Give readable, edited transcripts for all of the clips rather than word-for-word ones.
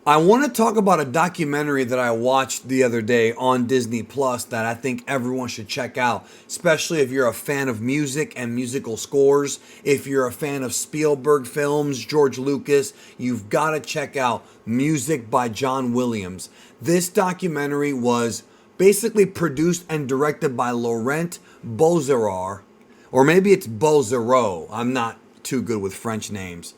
I want to talk about a documentary that I watched the other day on Disney Plus that I think everyone should check out, especially if you're a fan of music and musical scores. If you're a fan of Spielberg films, George Lucas, you've got to check out Music by John Williams. This documentary was basically produced and directed by Laurent Bozerar, or maybe it's Bozero. I'm not too good with French names.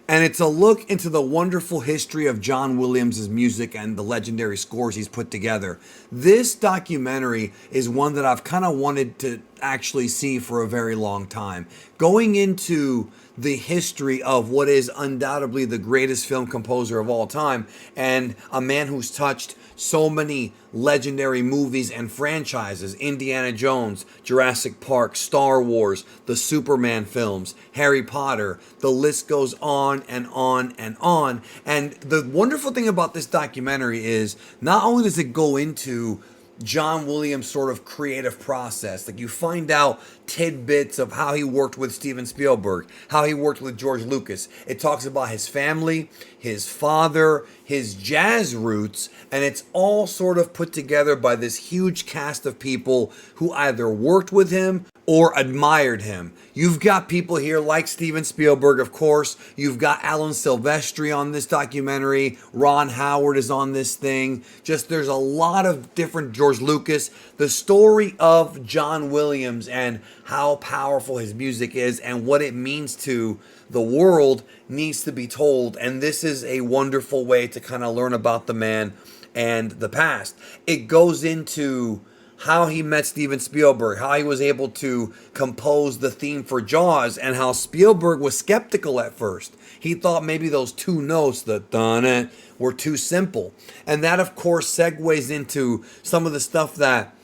And it's a look into the wonderful history of John Williams' music and the legendary scores he's put together. This documentary is one that I've kind of wanted to actually see for a very long time. Going into the history of what is undoubtedly the greatest film composer of all time and a man who's touched so many legendary movies and franchises: Indiana Jones, Jurassic Park, Star Wars, the Superman films, Harry Potter. The list goes on and on and on. And the wonderful thing about this documentary is not only does it go into John Williams' sort of creative process. Like, you find out tidbits of how he worked with Steven Spielberg, how he worked with George Lucas. It talks about his family, his father, his jazz roots, and it's all sort of put together by this huge cast of people who either worked with him or admired him. You've got people here like Steven Spielberg, of course. You've got Alan Silvestri on this documentary. Ron Howard is on this thing. Just there's a lot of different George Lucas. The story of John Williams and how powerful his music is and what it means to the world needs to be told. And this is a wonderful way to kind of learn about the man and the past. It goes into how he met Steven Spielberg, how he was able to compose the theme for Jaws, and how Spielberg was skeptical at first. He thought maybe those two notes, the dun were too simple. And that, of course, segues into some of the stuff that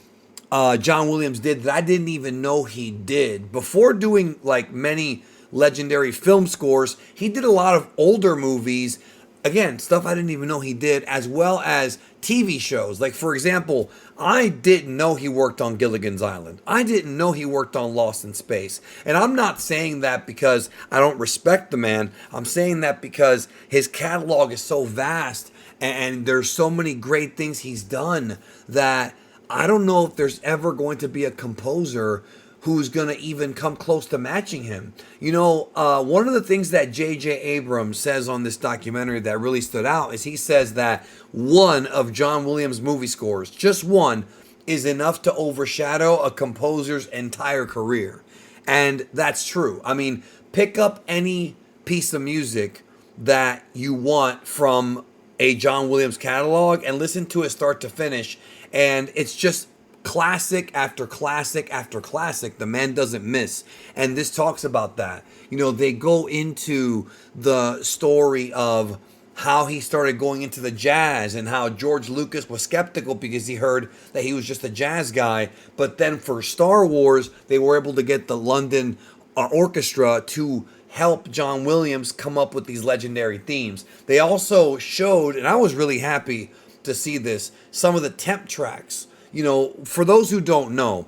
John Williams did that I didn't even know he did. Before doing like many legendary film scores, he did a lot of older movies. Again, stuff I didn't even know he did, as well as TV shows. Like, for example, I didn't know he worked on Gilligan's Island. I didn't know he worked on Lost in Space. And I'm not saying that because I don't respect the man. I'm saying that because his catalog is so vast and there's so many great things he's done that I don't know if there's ever going to be a composer who's going to even come close to matching him. You know, one of the things that J.J. Abrams says on this documentary that really stood out is he says that one of John Williams' movie scores, just one, is enough to overshadow a composer's entire career. And that's true. I mean, pick up any piece of music that you want from a John Williams catalog and listen to it start to finish. And it's just classic after classic after classic. The man doesn't miss. And this talks about that. You know, they go into the story of how he started going into the jazz and how George Lucas was skeptical because he heard that he was just a jazz guy. But then for Star Wars, they were able to get the London Orchestra to help John Williams come up with these legendary themes. They also showed, and I was really happy to see this, some of the temp tracks. You know, for those who don't know,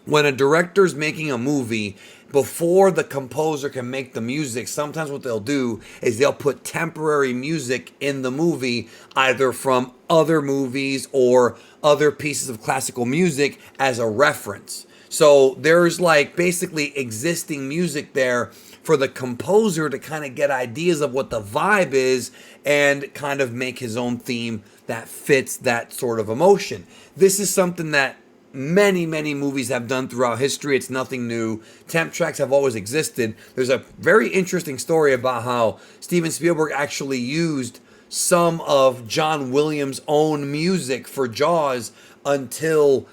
when a director's making a movie, before the composer can make the music, sometimes what they'll do is they'll put temporary music in the movie, either from other movies or other pieces of classical music as a reference. So there's like basically existing music there for the composer to kind of get ideas of what the vibe is and kind of make his own theme that fits that sort of emotion. This is something that many movies have done throughout history. It's nothing new. Temp tracks have always existed. There's a very interesting story about how Steven Spielberg actually used some of John Williams' own music for Jaws until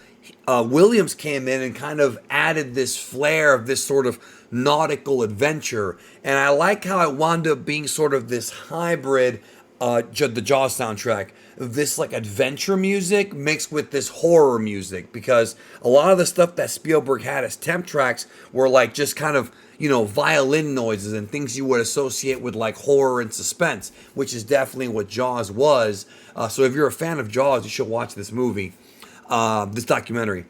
Williams came in and kind of added this flair of this sort of nautical adventure. And I like how it wound up being sort of this hybrid, the Jaws soundtrack, this like adventure music mixed with this horror music, because a lot of the stuff that Spielberg had as temp tracks were like just kind of, you know, violin noises and things you would associate with like horror and suspense, which is definitely what Jaws was. So if you're a fan of Jaws, you should watch this movie, this documentary.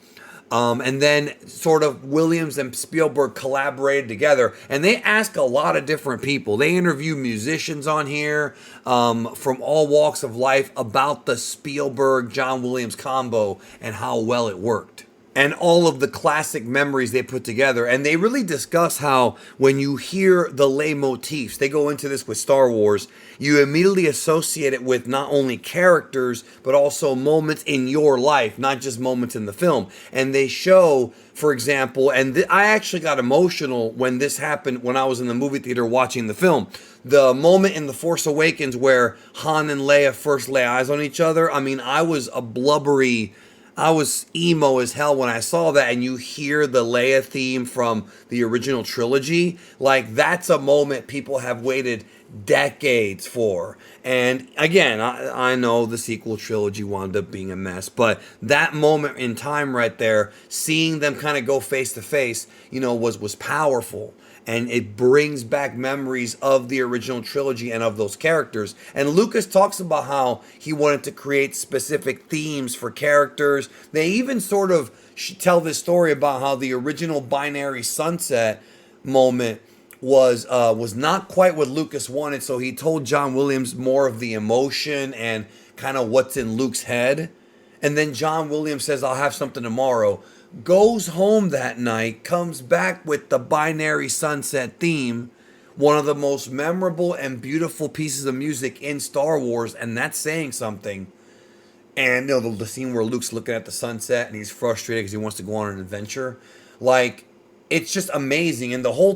And then sort of Williams and Spielberg collaborated together, and they ask a lot of different people. They interview musicians on here from all walks of life about the Spielberg-John Williams combo and how well it worked. And all of the classic memories they put together. And they really discuss how when you hear the leitmotifs, they go into this with Star Wars, you immediately associate it with not only characters, but also moments in your life, not just moments in the film. And they show, for example, and I actually got emotional when this happened when I was in the movie theater watching the film. The moment in The Force Awakens where Han and Leia first lay eyes on each other. I mean, I was emo as hell when I saw that, and you hear the Leia theme from the original trilogy. Like, that's a moment people have waited decades for. And again, I know the sequel trilogy wound up being a mess, but that moment in time right there, seeing them kind of go face to face, was powerful. And it brings back memories of the original trilogy and of those characters. And Lucas talks about how he wanted to create specific themes for characters. They even sort of tell this story about how the original Binary Sunset moment was not quite what Lucas wanted. So he told John Williams more of the emotion and kind of what's in Luke's head. And then John Williams says, "I'll have something tomorrow." Goes home that night, comes back with the Binary Sunset theme, one of the most memorable and beautiful pieces of music in Star Wars, and that's saying something. And the scene where Luke's looking at the sunset and he's frustrated because he wants to go on an adventure. Like, it's just amazing. And the whole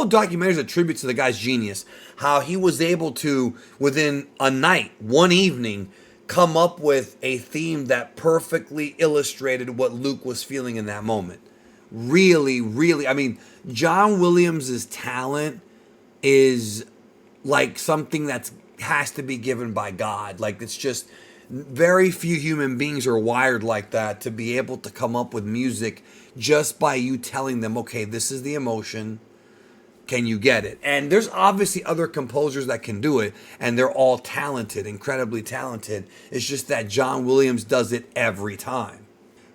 documentary is a tribute to the guy's genius. How he was able to, within a night, one evening, come up with a theme that perfectly illustrated what Luke was feeling in that moment. Really, really, I mean, John Williams' talent is like something that has to be given by God. Like, it's just very few human beings are wired like that, to be able to come up with music just by you telling them, okay, this is the emotion. Can you get it? And there's obviously other composers that can do it, and they're all talented, incredibly talented. It's just that John Williams does it every time.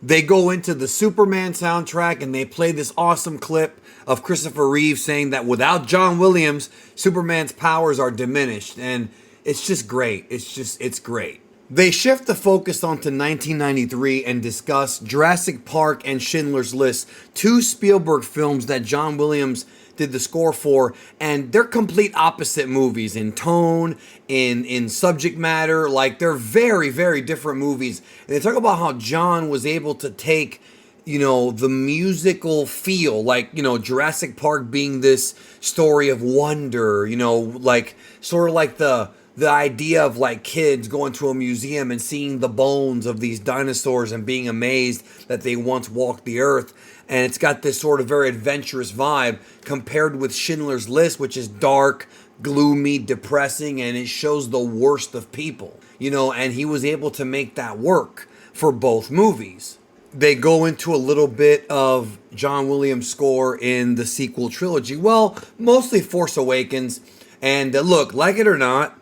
They go into the Superman soundtrack and they play this awesome clip of Christopher Reeve saying that without John Williams, Superman's powers are diminished. And it's just great. It's great. They shift the focus onto 1993 and discuss Jurassic Park and Schindler's List, two Spielberg films that John Williams did the score for, and they're complete opposite movies in tone, in subject matter. Like, they're very, very different movies. And they talk about how John was able to take, the musical feel, like, Jurassic Park being this story of wonder, like sort of like the idea of like kids going to a museum and seeing the bones of these dinosaurs and being amazed that they once walked the earth. And it's got this sort of very adventurous vibe compared with Schindler's List, which is dark, gloomy, depressing, and it shows the worst of people, and he was able to make that work for both movies. They go into a little bit of John Williams' score in the sequel trilogy. Well, mostly Force Awakens. And look, like it or not,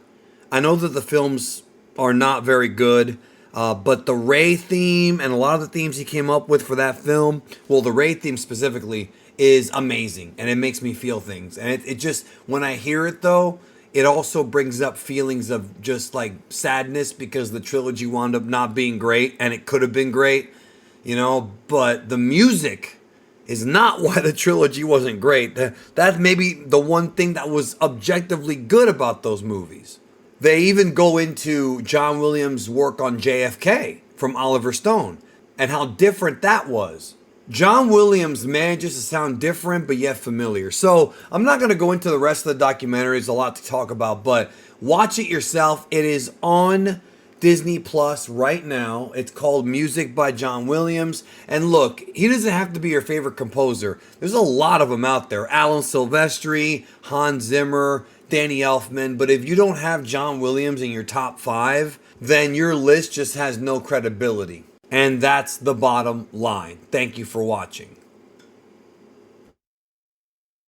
I know that the films are not very good. But the Rey theme and a lot of the themes he came up with for that film, well, the Rey theme specifically, is amazing. And it makes me feel things. And it just, when I hear it though, it also brings up feelings of just like sadness because the trilogy wound up not being great. And it could have been great, but the music is not why the trilogy wasn't great. That's maybe the one thing that was objectively good about those movies. They even go into John Williams' work on JFK from Oliver Stone and how different that was. John Williams manages to sound different but yet familiar. So I'm not going to go into the rest of the documentary. There's a lot to talk about, but watch it yourself. It is on Disney Plus right now. It's called Music by John Williams. And look, he doesn't have to be your favorite composer. There's a lot of them out there. Alan Silvestri, Hans Zimmer, Danny Elfman. But if you don't have John Williams in your top 5, then your list just has no credibility. And that's the bottom line. Thank you for watching.